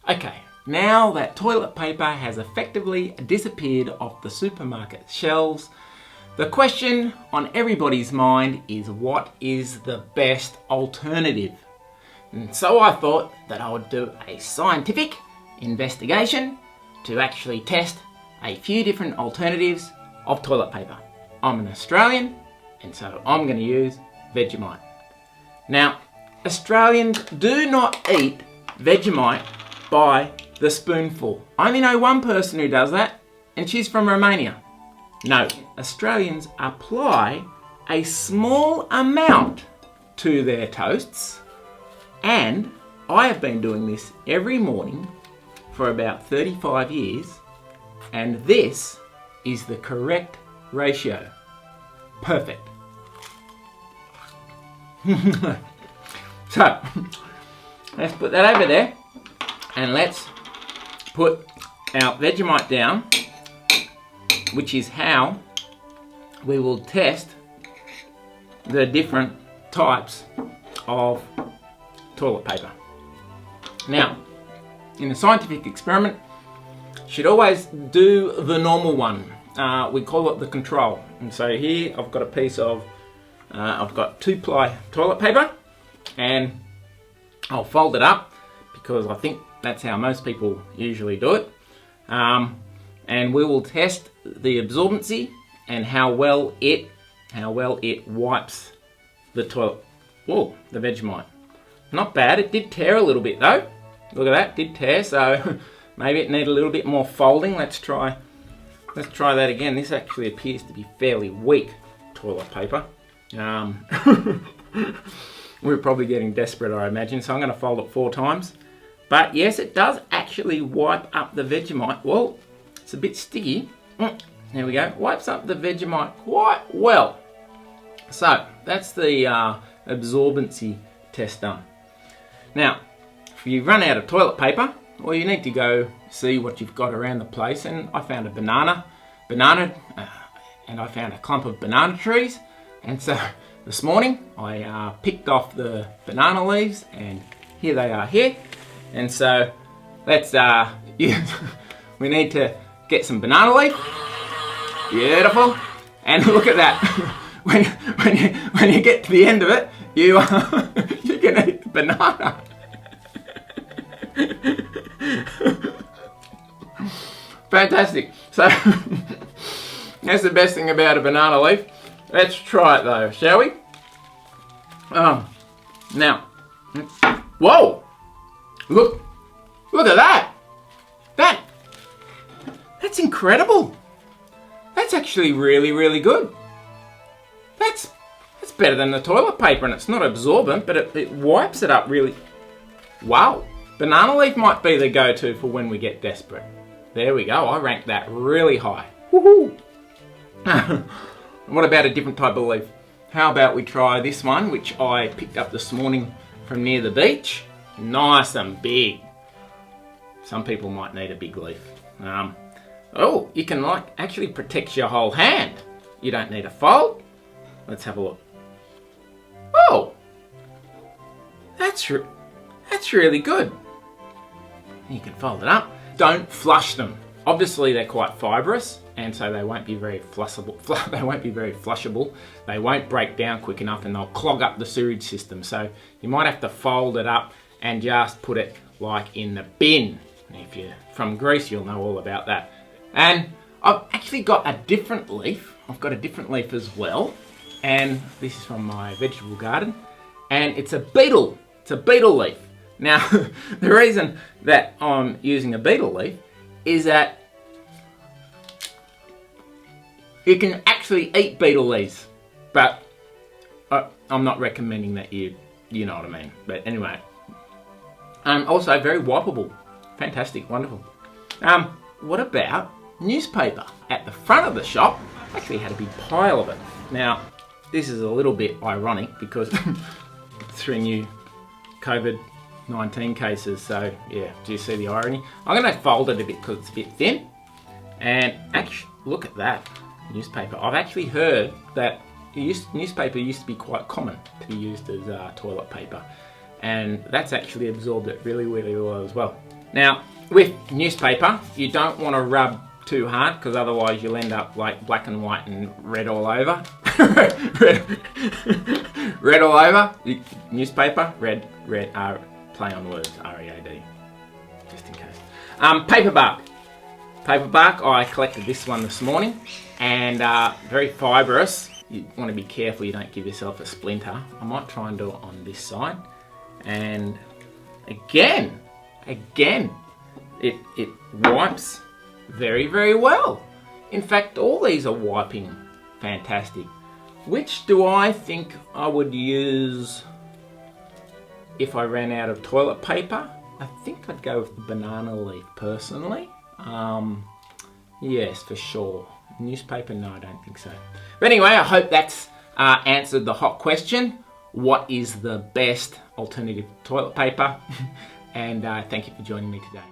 Okay, now that toilet paper has effectively disappeared off the supermarket shelves, the question on everybody's mind is, what is the best alternative? And so I thought that I would do a scientific investigation to actually test a few different alternatives of toilet paper. I'm an Australian, and so I'm going to use Vegemite. Now, Australians do not eat Vegemite by the spoonful. I only know one person who does that, and she's from Romania. No, Australians apply a small amount to their toasts, and I have been doing this every morning for about 35 years, and this is the correct ratio. Perfect. So, let's put that over there, and let's put our Vegemite down, which is how we will test the different types of toilet paper. Now, in a scientific experiment, you should always do the normal one. We call it the control. And so here I've got a piece of, I've got 2-ply toilet paper, and I'll fold it up because I think that's how most people usually do it. And we will test the absorbency and how well it wipes the toilet. Whoa, the Vegemite. Not bad. It did tear a little bit though. Look at that, it did tear. So maybe it needed a little bit more folding. Let's try that again. This actually appears to be fairly weak toilet paper. We're probably getting desperate, I imagine. So I'm going to fold it 4 times. But yes, it does actually wipe up the Vegemite. Well, it's a bit sticky. There we go. Wipes up the Vegemite quite well. So that's the absorbency test done. Now, if you run out of toilet paper, well, you need to go see what you've got around the place. And I found a banana, and I found a clump of banana trees. And so this morning I picked off the banana leaves, and here they are here. And so let's we need to get some banana leaf. Beautiful. And look at that. when you get to the end of it, you can eat the banana. Fantastic. So that's the best thing about a banana leaf. Let's try it though, shall we? Now, whoa! Look at that! That's incredible. That's actually really, really good. That's better than the toilet paper, and it's not absorbent, but it wipes it up really. Wow. Banana leaf might be the go-to for when we get desperate. There we go. I ranked that really high. Woohoo! What about a different type of leaf? How about we try this one, which I picked up this morning from near the beach. Nice and big. Some people might need a big leaf. Oh, you can actually protect your whole hand. You don't need a fold. Let's have a look. Oh, that's really good. You can fold it up. Don't flush them. Obviously, they're quite fibrous, and so they won't be very flushable. They won't be very flushable. They won't break down quick enough, and they'll clog up the sewage system. So you might have to fold it up and just put it like in the bin. If you're from Greece, you'll know all about that. And I've actually got a different leaf. I've got a different leaf as well, and this is from my vegetable garden, and it's a betel. It's a betel leaf. Now, the reason that I'm using a betel leaf is that you can actually eat betel leaves, but I'm not recommending that you know what I mean. But anyway, also very wipeable. Fantastic, wonderful. What about newspaper? At the front of the shop, I actually had a big pile of it. Now, this is a little bit ironic because 3 new COVID-19 cases, so yeah, do you see the irony? I'm going to fold it a bit because it's a bit thin. And actually, look at that newspaper. I've actually heard that newspaper used to be quite common to be used as toilet paper, and that's actually absorbed it really, really well as well. Now, with newspaper, you don't want to rub too hard because otherwise you'll end up like black and white and red all over. red all over. Newspaper, red, play on words, R-E-A-D, just in case. Paperbark. Paperbark, I collected this one this morning, and very fibrous. You want to be careful you don't give yourself a splinter. I might try and do it on this side. And again, it wipes very, very well. In fact, all these are wiping fantastic. Which do I think I would use if I ran out of toilet paper? I think I'd go with the banana leaf personally. Yes, for sure. Newspaper, no, I don't think so. But anyway, I hope that's answered the hot question. What is the best alternative toilet paper? And thank you for joining me today.